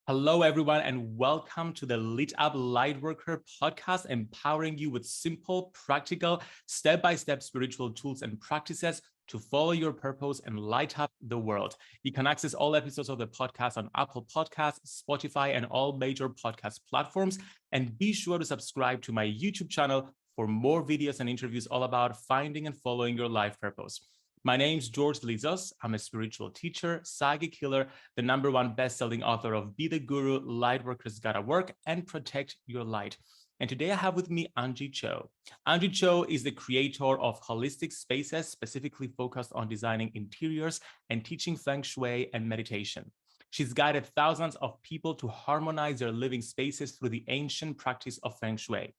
Hello, everyone, and welcome to the Lit Up Lightworker Podcast, empowering you with simple, practical, step-by-step spiritual tools and practices to follow your purpose and light up the world. You can access all episodes of the podcast on Apple Podcasts, Spotify, and all major podcast platforms. And be sure to subscribe to my YouTube channel for more videos and interviews all about finding and following your life purpose. My name's George Lizos. I'm a spiritual teacher, psychic healer, the #1 best-selling author of Be the Guru, Lightworkers Gotta Work, and Protect Your Light. And today I have with me Anjie Cho. Anjie Cho is the creator of holistic spaces, specifically focused on designing interiors and teaching Feng Shui and meditation. She's guided thousands of people to harmonize their living spaces through the ancient practice of Feng Shui.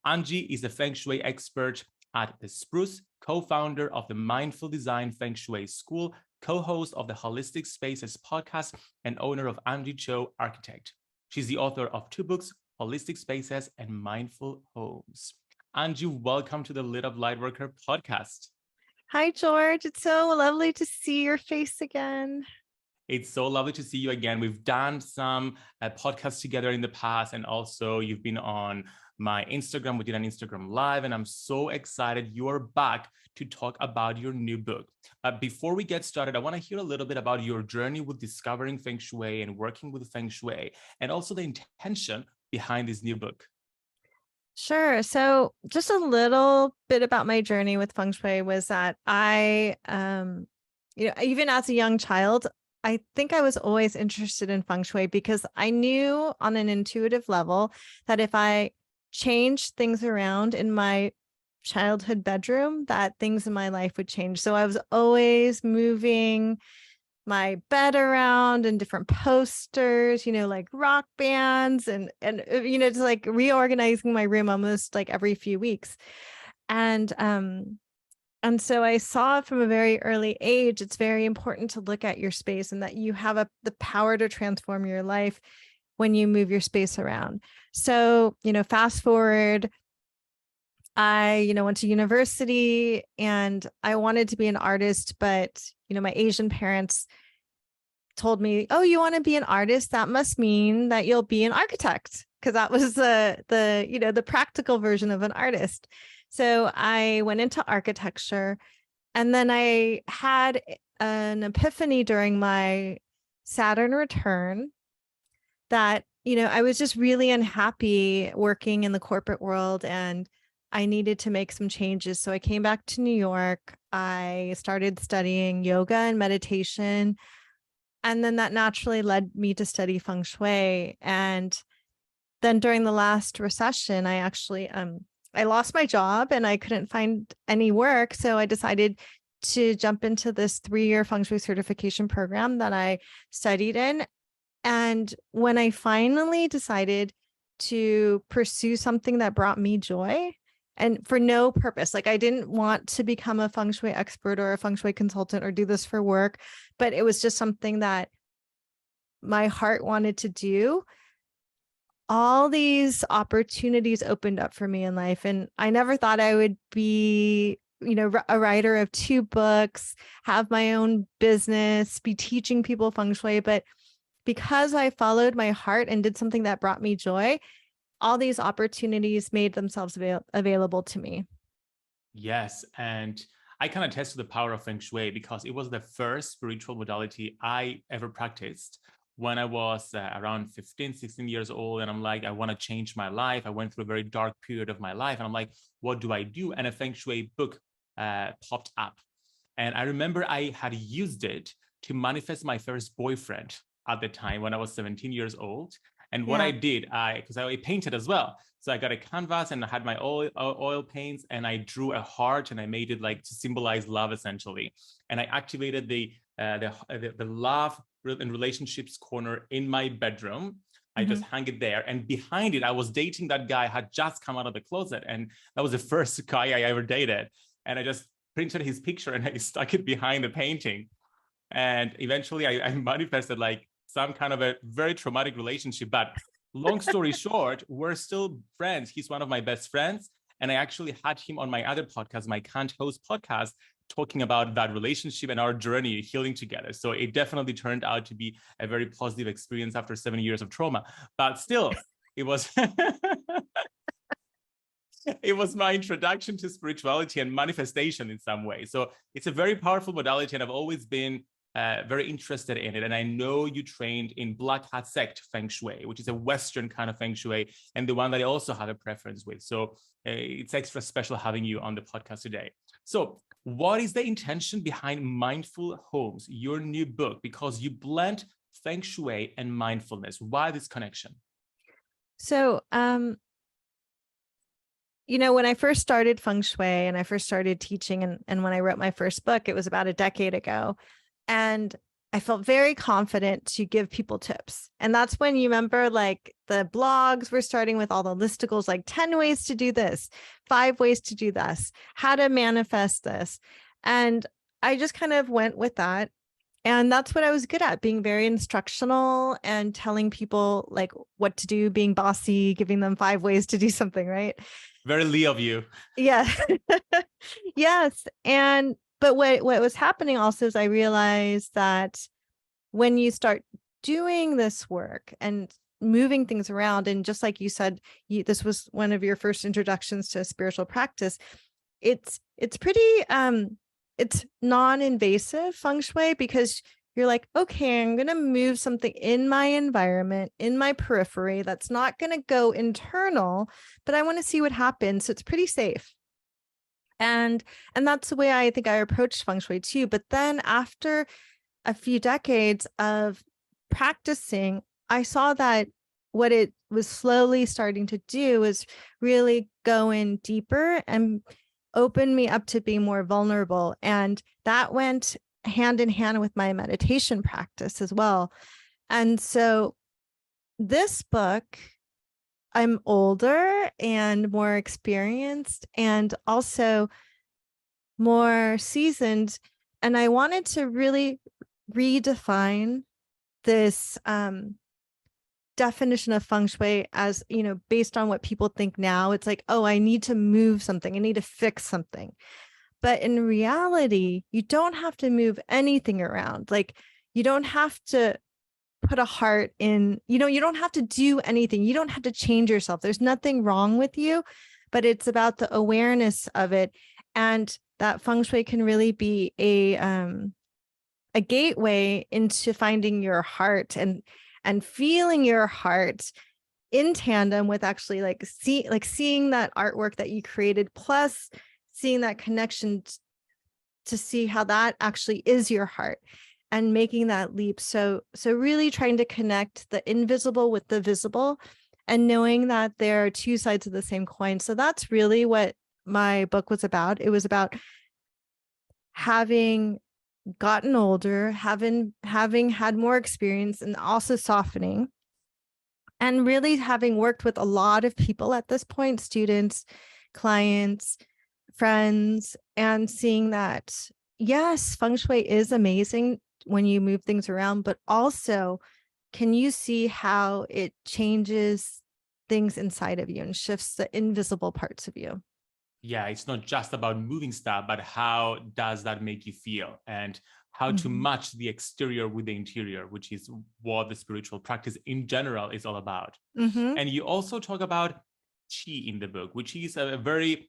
Anjie is a Feng Shui expert at the Spruce, co-founder of the Mindful Design Feng Shui School, co-host of the Holistic Spaces podcast, and owner of Anjie Cho Architect. She's the author of 2 books, Holistic Spaces and Mindful Homes. Anjie, welcome to the Lit Up Lightworker Podcast. Hi, George. It's so lovely to see your face again. It's so lovely to see you again. We've done some podcasts together in the past, and also you've been on my Instagram. We did an Instagram live, and I'm so excited you're back to talk about your new book. Before we get started, I want to hear a little bit about your journey with discovering Feng Shui and working with Feng Shui, and also the intention behind this new book. Sure. So just a little bit about my journey with Feng Shui was that I, even as a young child, I think I was always interested in Feng Shui because I knew on an intuitive level that if I changed things around in my childhood bedroom, that things in my life would change. So I was always moving my bed around and different posters, like rock bands and just like reorganizing my room almost like every few weeks. And so I saw from a very early age, it's very important to look at your space and that you have the power to transform your life when you move your space around. So, fast forward, I, went to university and I wanted to be an artist, but, my Asian parents told me, oh, you want to be an artist? That must mean that you'll be an architect, because that was the practical version of an artist. So I went into architecture, and then I had an epiphany during my Saturn return that, I was just really unhappy working in the corporate world and I needed to make some changes. So I came back to New York. I started studying yoga and meditation. And then that naturally led me to study Feng Shui. And then during the last recession, I actually, I lost my job and I couldn't find any work. So I decided to jump into this 3-year Feng Shui certification program that I studied in. And when I finally decided to pursue something that brought me joy and for no purpose, like I didn't want to become a Feng Shui expert or a Feng Shui consultant or do this for work, but it was just something that my heart wanted to do. All these opportunities opened up for me in life. And I never thought I would be, a writer of 2 books, have my own business, be teaching people Feng Shui. But because I followed my heart and did something that brought me joy, all these opportunities made themselves available to me. Yes. And I can attest to the power of Feng Shui because it was the first spiritual modality I ever practiced when I was around 15, 16 years old. And I'm like, I want to change my life. I went through a very dark period of my life. And I'm like, what do I do? And a Feng Shui book popped up. And I remember I had used it to manifest my first boyfriend at the time when I was 17 years old. And what I did, because I painted as well. So I got a canvas and I had my oil paints and I drew a heart and I made it like to symbolize love essentially. And I activated the love and relationships corner in my bedroom. I just hang it there. And behind it, I was dating that guy, had just come out of the closet. And that was the first guy I ever dated. And I just printed his picture and I stuck it behind the painting. And eventually I manifested like some kind of a very traumatic relationship. But long story short, we're still friends. He's one of my best friends. And I actually had him on my other podcast, my Can't Host podcast, talking about that relationship and our journey healing together. So it definitely turned out to be a very positive experience after 7 years of trauma. But still, it was it was my introduction to spirituality and manifestation in some way. So it's a very powerful modality, and I've always been very interested in it. And I know you trained in Black Hat Sect Feng Shui, which is a Western kind of Feng Shui, and the one that I also have a preference with. So it's extra special having you on the podcast today. So what is the intention behind Mindful Homes, your new book? Because you blend Feng Shui and mindfulness. Why this connection? So, you know, when I first started Feng Shui and I first started teaching, and when I wrote my first book, it was about a decade ago. And I felt very confident to give people tips. And that's when, you remember, like, the blogs were starting with all the listicles, like 10 ways to do this, 5 ways to do this, how to manifest this. And I just kind of went with that. And that's what I was good at, being very instructional and telling people like what to do, being bossy, giving them 5 ways to do something, right? Very Lee of you. Yeah. Yes. But what was happening also is I realized that when you start doing this work and moving things around, and just like you said, this was one of your first introductions to spiritual practice, it's pretty it's non-invasive Feng Shui, because you're like, okay, I'm going to move something in my environment, in my periphery, that's not going to go internal, but I want to see what happens. So it's pretty safe. And that's the way I think I approached Feng Shui too. But then after a few decades of practicing, I saw that what it was slowly starting to do is really go in deeper and open me up to being more vulnerable. And that went hand in hand with my meditation practice as well. And so this book, I'm older and more experienced and also more seasoned. And I wanted to really redefine this definition of Feng Shui as, you know, based on what people think now. It's like, oh, I need to move something, I need to fix something. But in reality, you don't have to move anything around. Like, you don't have to put a heart in, you know, you don't have to do anything. You don't have to change yourself. There's nothing wrong with you, but it's about the awareness of it. And that Feng Shui can really be a gateway into finding your heart and feeling your heart in tandem with actually seeing that artwork that you created, plus seeing that connection to see how that actually is your heart, and making that leap. So really trying to connect the invisible with the visible, and knowing that there are 2 sides of the same coin. So that's really what my book was about. It was about having gotten older, having had more experience, and also softening, and really having worked with a lot of people at this point, students, clients, friends, and seeing that, yes, Feng Shui is amazing when you move things around, but also, can you see how it changes things inside of you and shifts the invisible parts of you? Yeah, it's not just about moving stuff, but how does that make you feel, and how to match the exterior with the interior, which is what the spiritual practice in general is all about. And you also talk about qi in the book, which is a very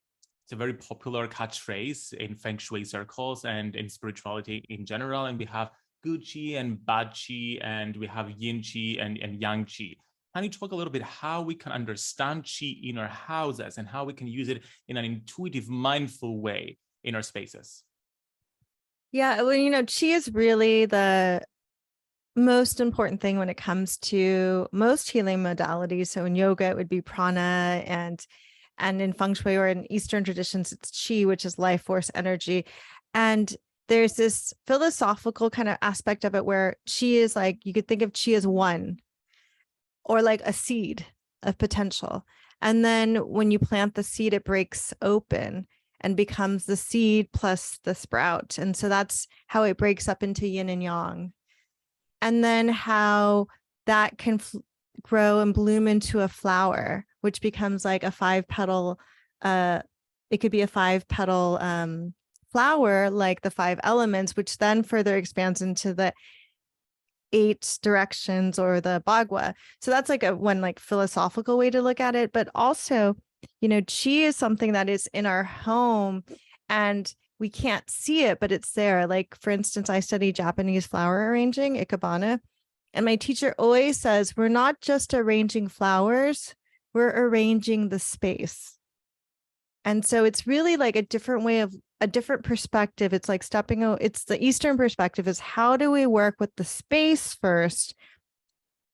popular catchphrase in Feng Shui circles and in spirituality in general. And we have good qi and bad qi, and we have yin qi and yang qi. Can you talk a little bit how we can understand qi in our houses and how we can use it in an intuitive, mindful way in our spaces? Yeah, well, you know, qi is really the most important thing when it comes to most healing modalities. So in yoga, it would be prana, and in Feng Shui or in Eastern traditions, it's qi, which is life force energy. And there's this philosophical kind of aspect of it where qi is like, you could think of qi as one, or like a seed of potential. And then when you plant the seed, it breaks open and becomes the seed plus the sprout. And so that's how it breaks up into yin and yang. And then how that can grow and bloom into a flower, which becomes like a 5-petal, it could be a 5-petal flower like the 5 elements, which then further expands into the 8 directions or the Bagua. So that's like one like philosophical way to look at it. But also, chi is something that is in our home and we can't see it, but it's there. Like, for instance, I study Japanese flower arranging, ikebana. And my teacher always says, we're not just arranging flowers, we're arranging the space. And so it's really like a different perspective. It's like it's the Eastern perspective is how do we work with the space first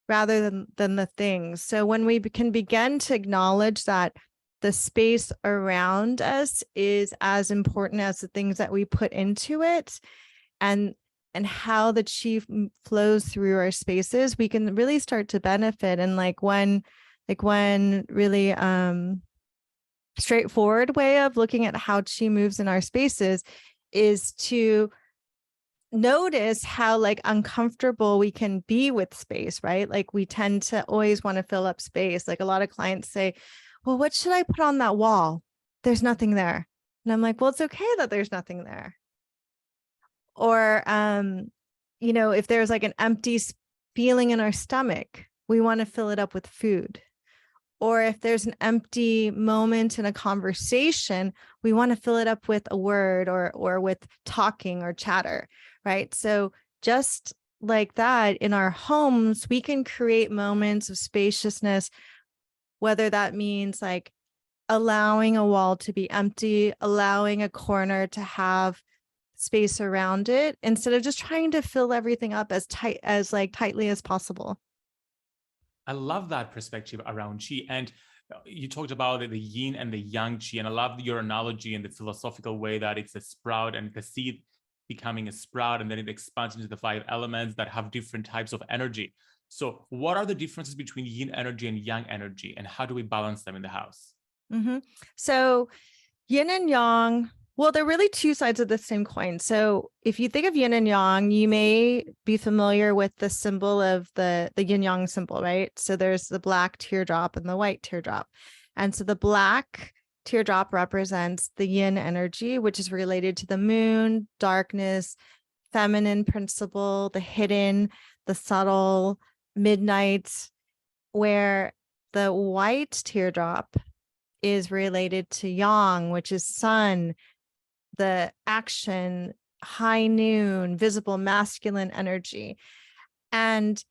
rather than the things. So when we can begin to acknowledge that the space around us is as important as the things that we put into it, and how the chi flows through our spaces, we can really start to benefit. And one really straightforward way of looking at how chi moves in our spaces is to notice how like uncomfortable we can be with space, right? Like we tend to always want to fill up space. Like a lot of clients say, well, what should I put on that wall? There's nothing there. And I'm like, well, it's okay that there's nothing there. Or, if there's like an empty feeling in our stomach, we want to fill it up with food. Or if there's an empty moment in a conversation, we want to fill it up with a word or with talking or chatter, right? So just like that in our homes, we can create moments of spaciousness, whether that means like allowing a wall to be empty, allowing a corner to have space around it, instead of just trying to fill everything up as tightly as possible. I love that perspective around chi. And you talked about the yin and the yang chi. And I love your analogy in the philosophical way that it's a sprout and the seed becoming a sprout, and then it expands into the 5 elements that have different types of energy. So what are the differences between yin energy and yang energy, and how do we balance them in the house? Mm-hmm. So yin and yang, well, they're really 2 sides of the same coin. So if you think of yin and yang, you may be familiar with the symbol of the yin yang symbol, right? So there's the black teardrop and the white teardrop. And so the black teardrop represents the yin energy, which is related to the moon, darkness, feminine principle, the hidden, the subtle, midnight, where the white teardrop is related to yang, which is sun, the action, high noon, visible masculine energy. And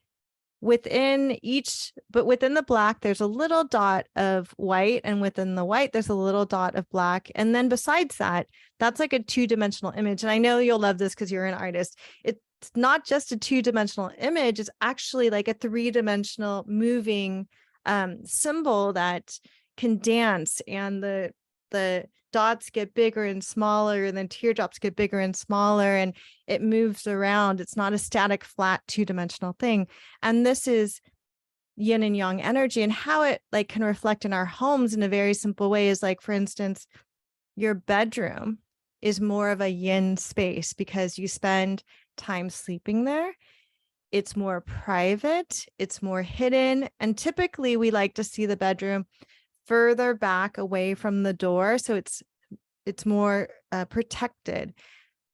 within the black, there's a little dot of white, and within the white, there's a little dot of black. And then besides that, that's like a 2-dimensional image. And I know you'll love this because you're an artist. It's not just a 2-dimensional image, it's actually like a 3-dimensional moving symbol that can dance, and the dots get bigger and smaller, and then teardrops get bigger and smaller, and it moves around. It's not a static, flat 2-dimensional thing. And this is yin and yang energy, and how it like can reflect in our homes in a very simple way is like, for instance, your bedroom is more of a yin space because you spend time sleeping there. It's more private, it's more hidden, and typically we like to see the bedroom further back away from the door, so it's more protected.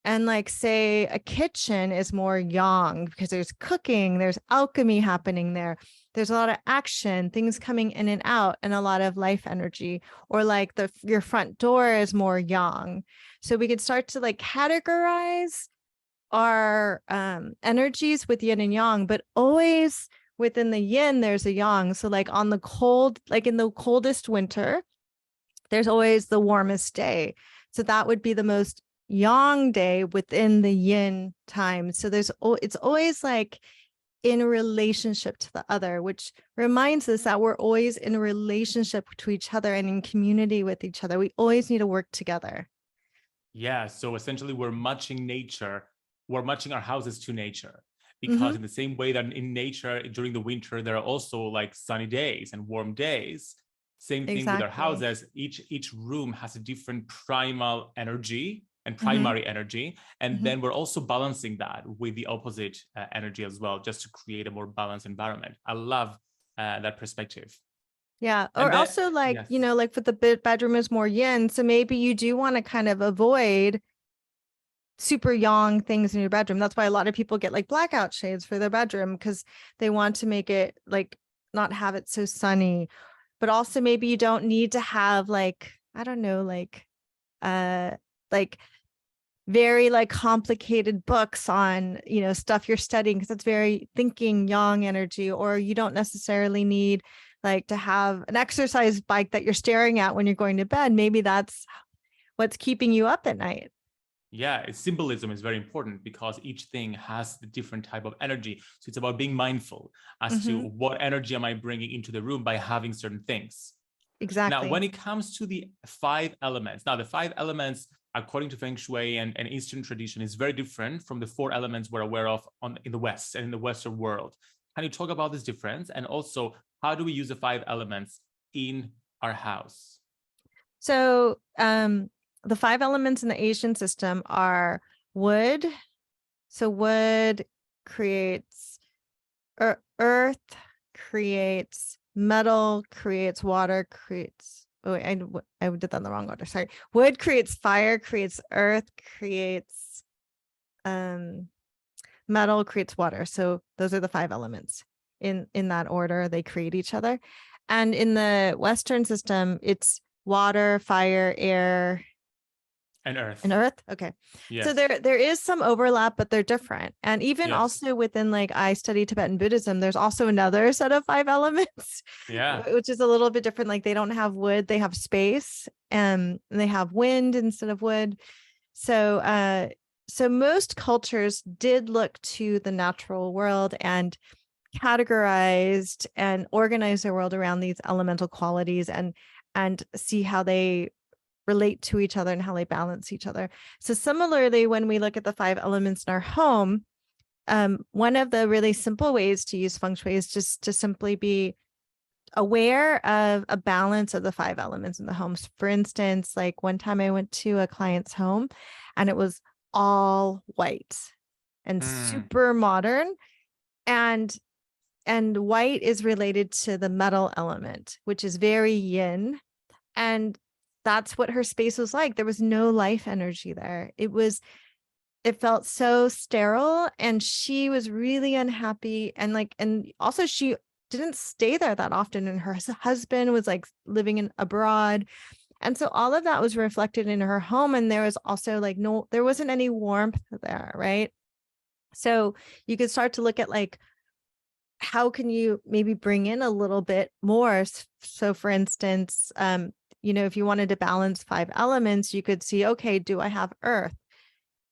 And like, say, a kitchen is more yang because there's cooking, there's alchemy happening there, there's a lot of action, things coming in and out, and a lot of life energy. Or like your front door is more yang. So we could start to like categorize our energies with yin and yang, but always within the yin, there's a yang. So like on the cold, like in the coldest winter, there's always the warmest day. So that would be the most yang day within the yin time. So it's always like in a relationship to the other, which reminds us that we're always in a relationship to each other and in community with each other. We always need to work together. Yeah. So essentially we're matching our houses to nature. Because in the same way that in nature, during the winter, there are also like sunny days and warm days. Same thing with our houses. Each room has a different primal energy and primary energy. And then we're also balancing that with the opposite energy as well, just to create a more balanced environment. I love that perspective. Yeah. Or then, also like, yes, like for the bedroom is more yin. So maybe you do want to kind of avoid super yang things in your bedroom. That's why a lot of people get like blackout shades for their bedroom, because they want to make it like not have it so sunny. But also maybe you don't need to have like, I don't know, like very like complicated books on, you know, stuff you're studying, because it's very thinking yang energy. Or you don't necessarily need like to have an exercise bike that you're staring at when you're going to bed. Maybe that's what's keeping you up at night. Yeah, symbolism is very important because each thing has the different type of energy. So it's about being mindful as to what energy am I bringing into the room by having certain things. Exactly. Now, when it comes to the 5 elements, now the 5 elements, according to Feng Shui and Eastern tradition, is very different from the 4 elements we're aware of in the West and in the Western world. Can you talk about this difference? And also, how do we use the 5 elements in our house? So the 5 elements in the Asian system are wood. So wood creates earth, creates metal, creates water, creates, oh wait, I did that in the wrong order. Sorry. Wood creates fire, creates earth, creates metal, creates water. So those are the 5 elements in that order. They create each other. And in the Western system, it's water, fire, air, and earth. Okay. Yes. So there is some overlap, but they're different. And even also within, like, I study Tibetan Buddhism, there's also another set of 5 elements, which is a little bit different. Like, they don't have wood, they have space, and they have wind instead of wood. So so most cultures did look to the natural world and categorized and organized their world around these elemental qualities, and see how they relate to each other and how they balance each other. So similarly, when we look at the 5 elements in our home, one of the really simple ways to use feng shui is just to simply be aware of a balance of the 5 elements in the home. For instance, like one time I went to a client's home and it was all white and super modern, and white is related to the metal element, which is very yin. And that's what her space was like. There was no life energy there. It felt so sterile, and she was really unhappy. And also she didn't stay there that often. And her husband was like living abroad. And so all of that was reflected in her home. And there was also like, there wasn't any warmth there. Right. So you could start to look at like, how can you maybe bring in a little bit more? So for instance, if you wanted to balance 5 elements, you could see, okay, do I have earth?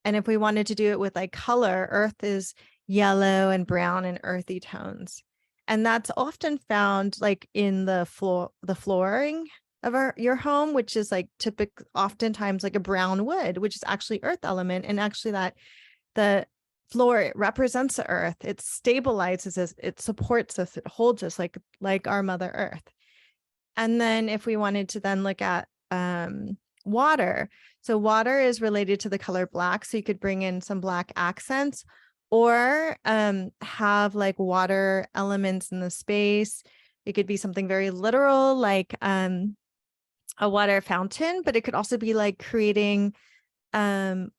And if we wanted to do it with like color, earth is yellow and brown and earthy tones. And that's often found like in the flooring of your home, which is like oftentimes like a brown wood, which is actually earth element. And actually the floor, it represents the earth. It stabilizes us, it supports us, it holds us like our Mother Earth. And then if we wanted to then look at water, so water is related to the color black. So you could bring in some black accents, or have like water elements in the space. It could be something very literal, like a water fountain, but it could also be like creating, having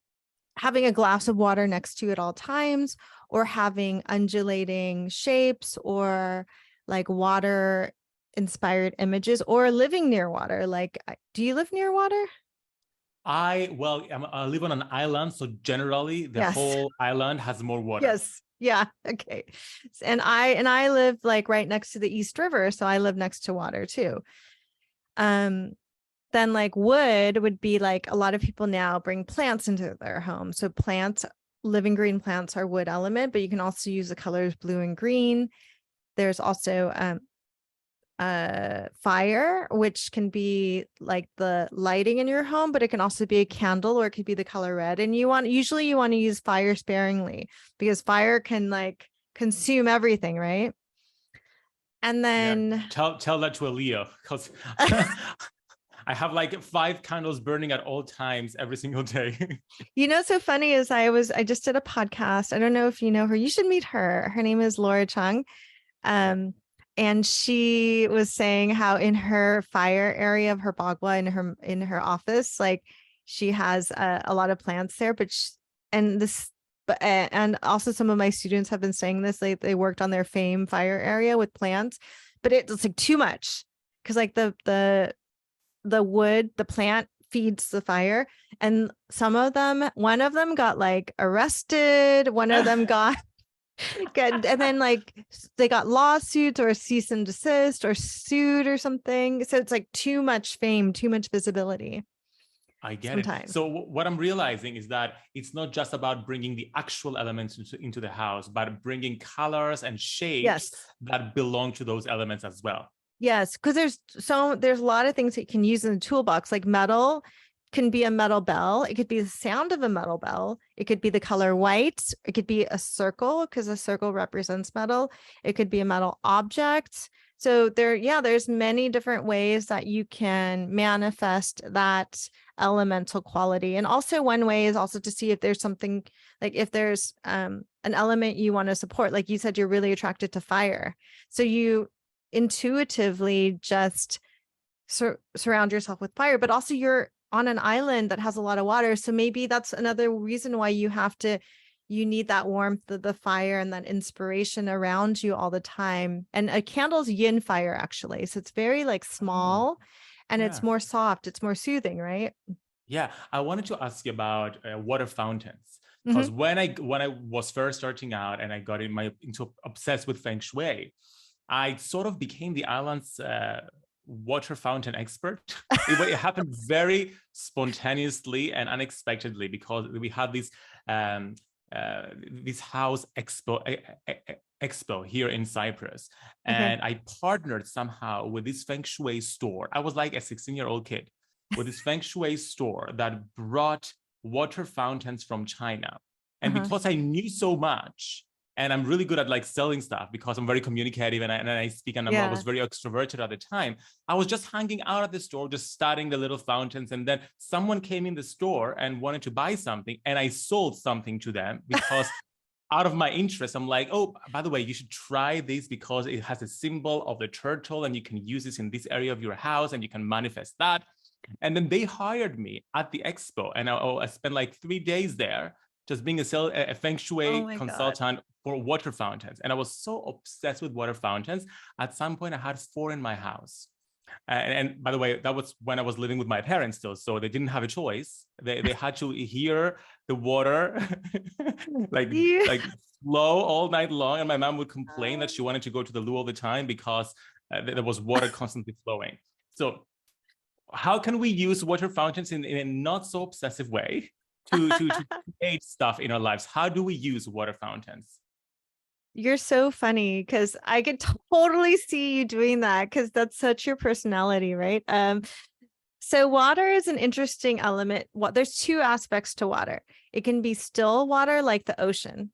a glass of water next to you at all times, or having undulating shapes, or like water inspired images, or living near water. Like, do you live near water? I live on an island, so generally the whole island has more water. Yes. Yeah. Okay. And I live like right next to the East River, so I live next to water too. Then like wood would be like, a lot of people now bring plants into their home. So plants, living green plants are wood element, but you can also use the colors blue and green. There's also fire, which can be like the lighting in your home, but it can also be a candle, or it could be the color red. And usually you want to use fire sparingly, because fire can like consume everything, right? And then tell that to a Leo, because I have like 5 candles burning at all times every single day. So funny is I just did a podcast. I don't know if you know her. You should meet her. Her name is Laura Chung. And she was saying how in her fire area of her Bagua, in her office, like she has a lot of plants there, but and this, but and also some of my students have been saying this, like they worked on their fame fire area with plants, but it's like too much, because like the wood, the plant feeds the fire, and one of them got like arrested, one of them got good, and then like they got lawsuits or cease and desist or sued or something. So it's like too much fame, too much visibility. I get sometimes. it. So what I'm realizing is that it's not just about bringing the actual elements into the house, but bringing colors and shapes that belong to those elements as well. Yes, because there's a lot of things that you can use in the toolbox, like metal can be a metal bell. It could be the sound of a metal bell. It could be the color white. It could be a circle, because a circle represents metal. It could be a metal object. So there's many different ways that you can manifest that elemental quality. And also one way is also to see if there's something, like if there's an element you want to support. Like you said, you're really attracted to fire. So you intuitively just surround yourself with fire, but also you're on an island that has a lot of water. So maybe that's another reason why you need that warmth of the fire and that inspiration around you all the time. And a candle's yin fire, actually. So it's very like small, and it's more soft. It's more soothing, right? Yeah. I wanted to ask you about water fountains, because when I was first starting out and I got into obsessed with Feng Shui, I sort of became the island's water fountain expert. It happened very spontaneously and unexpectedly, because we had this house expo here in Cyprus, and I partnered somehow with this Feng Shui store. I was like a 16-year-old kid with this Feng Shui store that brought water fountains from China. And because I knew so much, and I'm really good at like selling stuff because I'm very communicative and I speak, and I was very extroverted at the time. I was just hanging out at the store, just studying the little fountains. And then someone came in the store and wanted to buy something, and I sold something to them because out of my interest, I'm like, oh, by the way, you should try this because it has a symbol of the turtle and you can use this in this area of your house and you can manifest that. And then they hired me at the expo, and I spent like 3 days there just being a Feng Shui consultant for water fountains. And I was so obsessed with water fountains. At some point, I had 4 in my house. And by the way, that was when I was living with my parents still. So they didn't have a choice. They had to hear the water like flow all night long. And my mom would complain that she wanted to go to the loo all the time because there was water constantly flowing. So how can we use water fountains in a not so obsessive way to create stuff in our lives? How do we use water fountains? You're so funny, because I could totally see you doing that, because that's such your personality, right? So water is an interesting element. There's 2 aspects to water. It can be still water, like the ocean,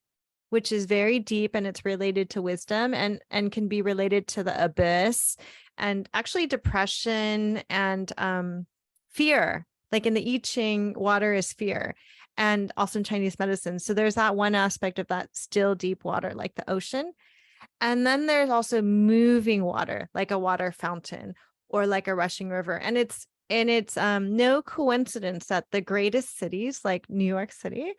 which is very deep and it's related to wisdom and can be related to the abyss and actually depression and fear. Like in the I Ching, water is fear, and also in Chinese medicine. So there's that one aspect of that still deep water, like the ocean. And then there's also moving water, like a water fountain or like a rushing river. And it's no coincidence that the greatest cities like New York City,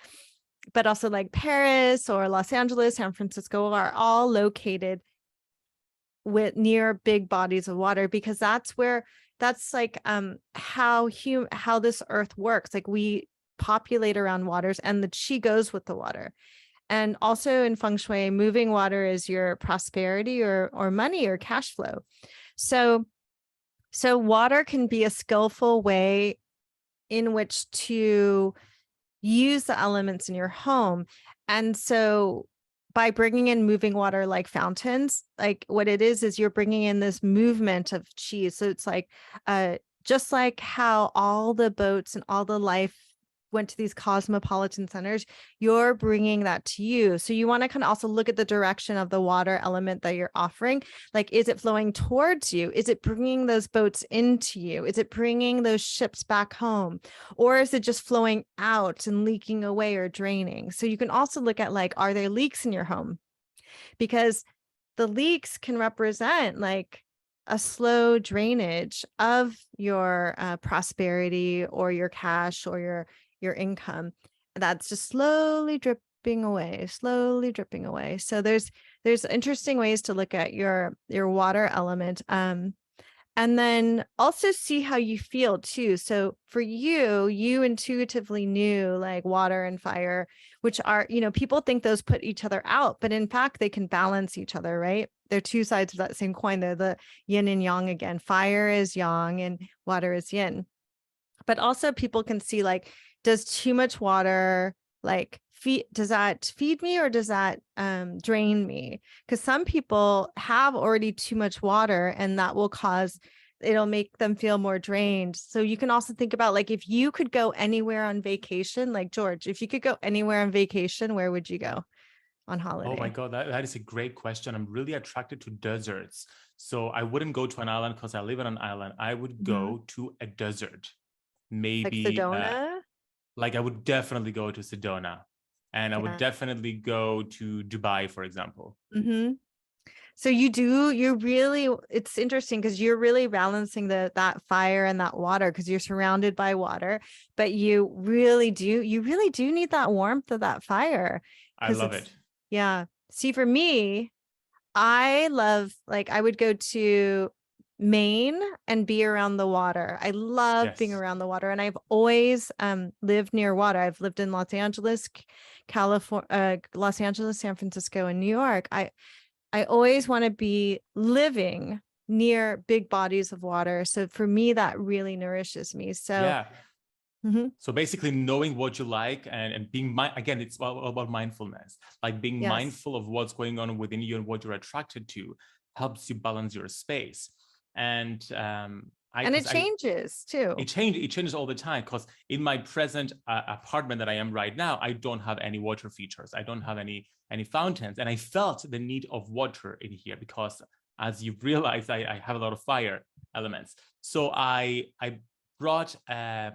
but also like Paris or Los Angeles, San Francisco, are all located near big bodies of water, because that's like how this earth works. Like we populate around waters, and the qi goes with the water. And also in Feng Shui, moving water is your prosperity or money or cash flow. So water can be a skillful way in which to use the elements in your home. And so by bringing in moving water like fountains, like what it is you're bringing in this movement of qi. So it's like just like how all the boats and all the life went to these cosmopolitan centers, you're bringing that to you. So you want to kind of also look at the direction of the water element that you're offering. Like, is it flowing towards you? Is it bringing those boats into you? Is it bringing those ships back home? Or is it just flowing out and leaking away or draining? So you can also look at like, are there leaks in your home? Because the leaks can represent like a slow drainage of your prosperity or your cash or your income. that's just slowly dripping away, slowly dripping away. So there's interesting ways to look at your water element. And then also see how you feel too. So for you intuitively knew like water and fire, which are, people think those put each other out, but in fact, they can balance each other, right? They're two sides of that same coin. They're the yin and yang again. Fire is yang and water is yin. But also people can see like, does too much water does that feed me or does that drain me? Because some people have already too much water and that will it'll make them feel more drained. So you can also think about like, if you could go anywhere on vacation, like George, if you could go anywhere on vacation, where would you go on holiday? Oh my God, that is a great question. I'm really attracted to deserts. So I wouldn't go to an island because I live on an island. I would go to a desert. Maybe like Sedona? Like I would definitely go to Sedona, and I would definitely go to Dubai, for example. Mm-hmm. So it's interesting because you're really balancing that fire and that water because you're surrounded by water, but you really do need that warmth of that fire. I love it. Yeah. See, for me, I would go to Maine and be around the water. I love being around the water, and I've always lived near water. I've lived in Los Angeles, California, Los Angeles, San Francisco, and New York. I always want to be living near big bodies of water. So for me, that really nourishes me. So yeah. Mm-hmm. So basically knowing what you like and being, again, it's all about mindfulness, like being mindful of what's going on within you and what you're attracted to helps you balance your space. And it changes too. It changes all the time because in my present apartment that I am right now, I don't have any water features. I don't have any fountains. And I felt the need of water in here because, as you've realized, I have a lot of fire elements. So I brought a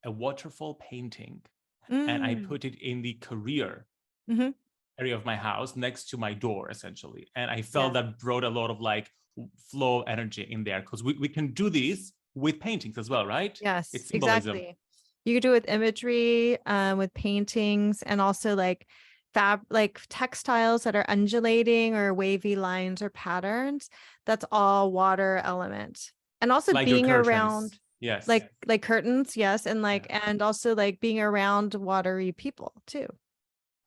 waterfall painting and I put it in the career area of my house next to my door, essentially. And I felt that brought a lot of like flow energy in there because we can do these with paintings as well, right? Yes, it's exactly. You could do it with imagery, with paintings, and also like textiles that are undulating or wavy lines or patterns. That's all water element. And also like being around, like curtains, yes, and and also like being around watery people too.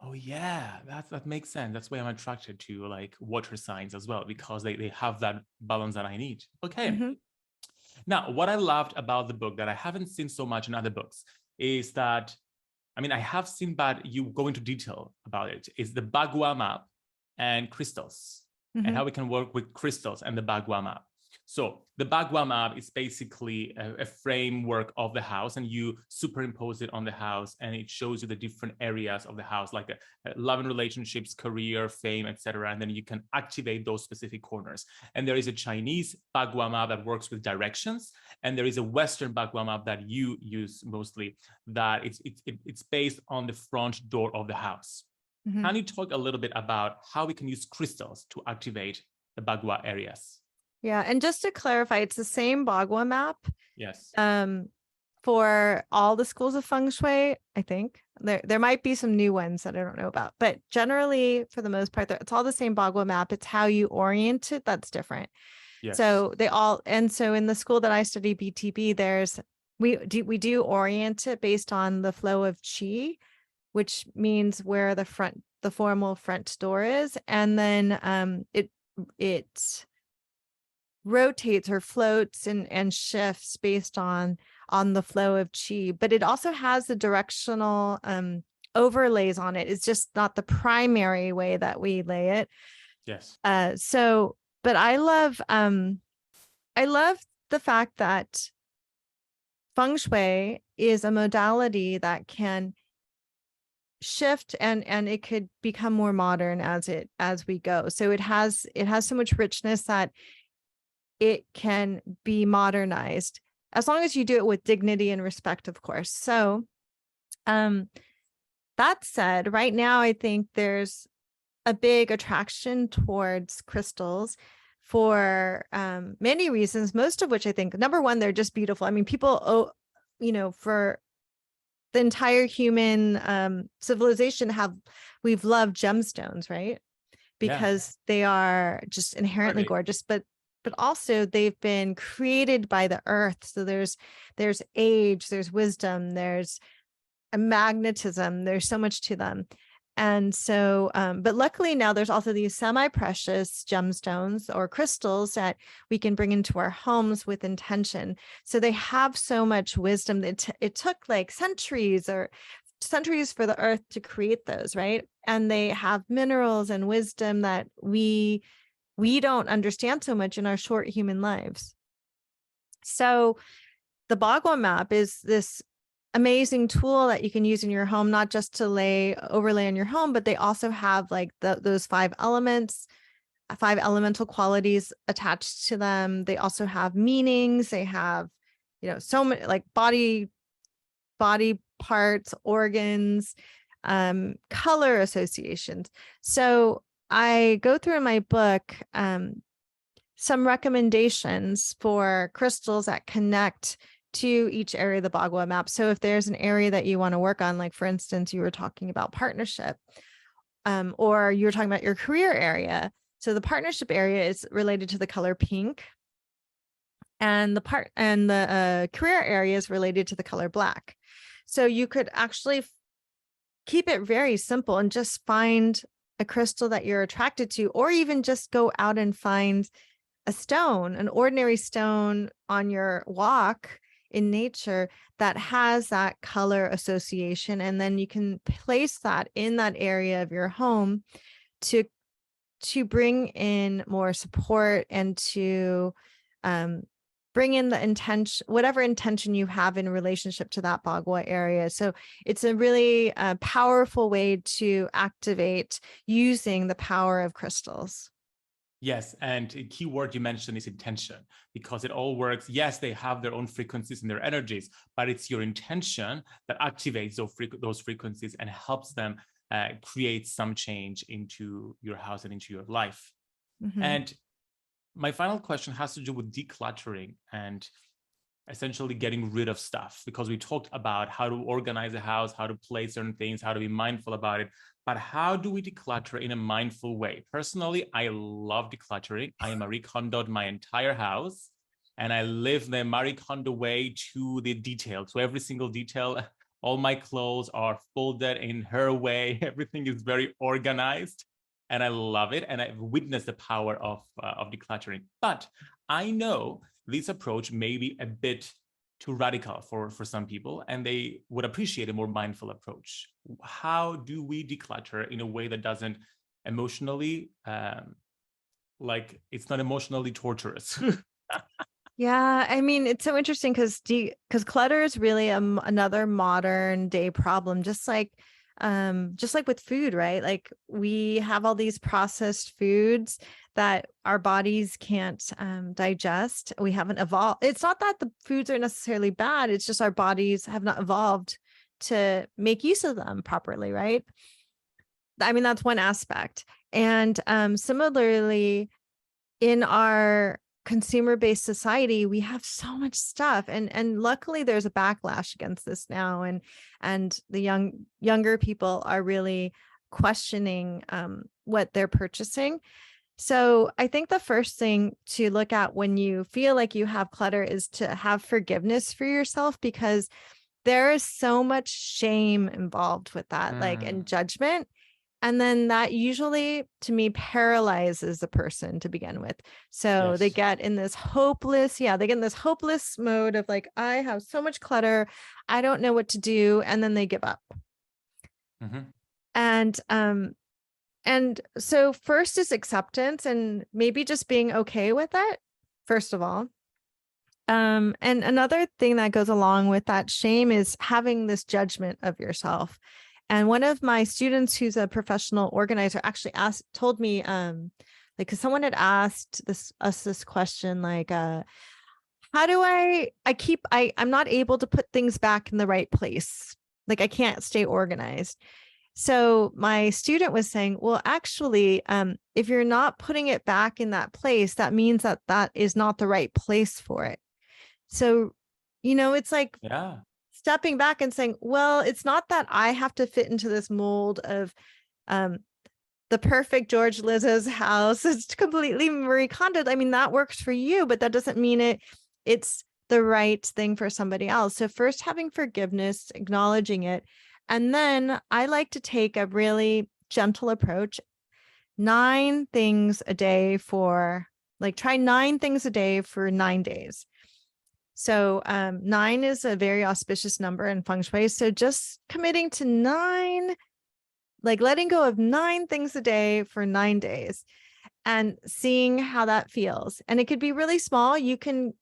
Oh yeah, that makes sense. That's why I'm attracted to like water signs as well, because they have that balance that I need. Okay. Now, what I loved about the book that I haven't seen so much in other books is that, I mean, I have seen, but you go into detail about it, is the Bagua map and crystals and how we can work with crystals and the Bagua map. So the Bagua map is basically a framework of the house, and you superimpose it on the house, and it shows you the different areas of the house, like love and relationships, career, fame, etc. And then you can activate those specific corners. And there is a Chinese Bagua map that works with directions, and there is a Western Bagua map that you use mostly, that it's based on the front door of the house. Can you talk a little bit about how we can use crystals to activate the Bagua areas? Yeah, and just to clarify, it's the same Bagua map. Yes. For all the schools of feng shui, I think there might be some new ones that I don't know about, but generally, for the most part, it's all the same Bagua map. It's how you orient it that's different. Yes. So so in the school that I study, BTB, we do orient it based on the flow of qi, which means where the formal front door is, and then it rotates or floats and shifts based on the flow of qi, but it also has the directional overlays on it. It's just not the primary way that we lay it. Yes. But I love the fact that feng shui is a modality that can shift and it could become more modern as we go. So it has so much richness that it can be modernized as long as you do it with dignity and respect, of course. So that said, right now, I think there's a big attraction towards crystals for many reasons, most of which I think, number one, they're just beautiful. I mean, people, for the entire human civilization we've loved gemstones, right? Because they are just inherently gorgeous, but also they've been created by the earth. So there's age, there's wisdom, there's a magnetism, there's so much to them. And so, but luckily now there's also these semi-precious gemstones or crystals that we can bring into our homes with intention. So they have so much wisdom. It took like centuries for the earth to create those, right? And they have minerals and wisdom that we don't understand so much in our short human lives. So the Bagua map is this amazing tool that you can use in your home, not just to overlay on your home, but they also have like those 5 elements, 5 elemental qualities attached to them. They also have meanings. They have, so many like body parts, organs, color associations. So I go through in my book some recommendations for crystals that connect to each area of the Bagua map. So if there's an area that you want to work on, like for instance, you were talking about partnership, or you were talking about your career area. So the partnership area is related to the color pink, and the career area is related to the color black. So you could actually keep it very simple and just find a crystal that you're attracted to, or even just go out and find a stone, an ordinary stone on your walk in nature that has that color association. And then you can place that in that area of your home to bring in more support and to bring in the intention, whatever intention you have in relationship to that Bagua area. So it's a really powerful way to activate using the power of crystals. Yes, and a key word you mentioned is intention, because it all works. Yes, they have their own frequencies and their energies, but it's your intention that activates those frequencies and helps them create some change into your house and into your life. Mm-hmm. And my final question has to do with decluttering and essentially getting rid of stuff, because we talked about how to organize a house, how to place certain things, how to be mindful about it. But how do we declutter in a mindful way? Personally, I love decluttering. I Marie Kondo'd my entire house, and I live the Marie Kondo way to the detail. So every single detail, all my clothes are folded in her way. Everything is very organized, and I love it. And I've witnessed the power of decluttering. But I know this approach may be a bit too radical for some people, and they would appreciate a more mindful approach. How do we declutter in a way that doesn't emotionally, it's not emotionally torturous? Yeah, I mean, it's so interesting because clutter is really another modern day problem, just like with food, right? Like we have all these processed foods that our bodies can't digest. We haven't evolved. It's not that the foods are necessarily bad. It's just our bodies have not evolved to make use of them properly, right? I mean, that's one aspect. And similarly, in our consumer-based society, we have so much stuff, and luckily there's a backlash against this now, and the younger people are really questioning what they're purchasing. So I think the first thing to look at when you feel like you have clutter is to have forgiveness for yourself, because there is so much shame involved with that, like, and judgment. And then that usually, to me, paralyzes the person to begin with. So they get in this hopeless mode of like, I have so much clutter, I don't know what to do. And then they give up. Mm-hmm. And so first is acceptance, and maybe just being okay with it, first of all. And another thing that goes along with that shame is having this judgment of yourself. And one of my students, who's a professional organizer, actually told me, because someone had asked us this question, like, how do I'm not able to put things back in the right place. Like I can't stay organized. So my student was saying, well, actually, if you're not putting it back in that place, that means that is not the right place for it. So, it's like, stepping back and saying, well, it's not that I have to fit into this mold of the perfect George Lizzo's house. It's completely Marie Kondo. I mean, that works for you, but that doesn't mean it's the right thing for somebody else. So first having forgiveness, acknowledging it. And then I like to take a really gentle approach. 9 things a day try 9 things a day for 9 days. So 9 is a very auspicious number in feng shui. So just committing to 9, like letting go of 9 things a day for 9 days and seeing how that feels. And it could be really small. The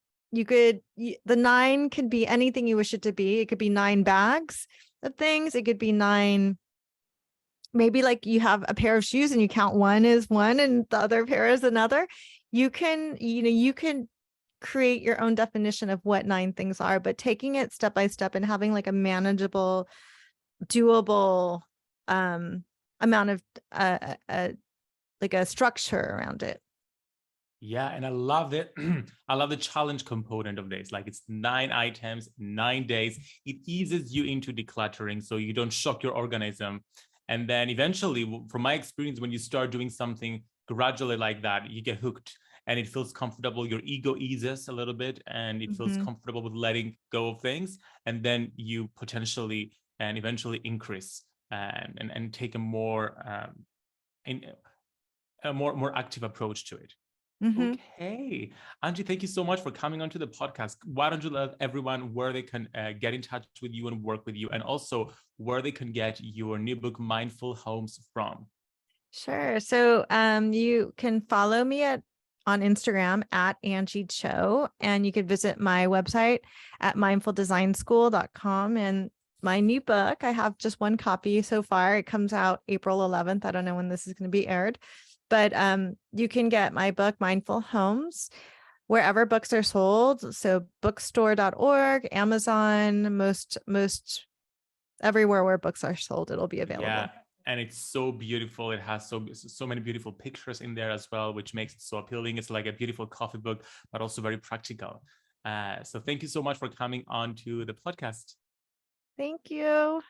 9 can be anything you wish it to be. It could be 9 bags of things. It could be 9, maybe like you have a pair of shoes and you count one is one and the other pair is another. You can create your own definition of what 9 things are, but taking it step by step and having like a manageable, doable amount of like a structure around it. Yeah, and I love it. I love the challenge component of this. Like it's 9 items, 9 days. It eases you into decluttering so you don't shock your organism. And then eventually, from my experience, when you start doing something gradually like that, you get hooked and it feels comfortable. Your ego eases a little bit and it feels comfortable with letting go of things. And then you potentially and eventually increase and take a more active approach to it. Okay. Anjie, thank you so much for coming onto the podcast. Why don't you let everyone where they can get in touch with you and work with you, and also where they can get your new book, Mindful Homes, from? Sure. So you can follow me on Instagram at Anjie Cho, and you can visit my website at mindfuldesignschool.com. And my new book, I have just 1 copy so far. It comes out April 11th. I don't know when this is going to be aired, but you can get my book, Mindful Homes, wherever books are sold. So bookstore.org, Amazon, most everywhere where books are sold, it'll be available. Yeah. And it's so beautiful. It has so many beautiful pictures in there as well, which makes it so appealing. It's like a beautiful coffee book, but also very practical. So thank you so much for coming on to the podcast. Thank you.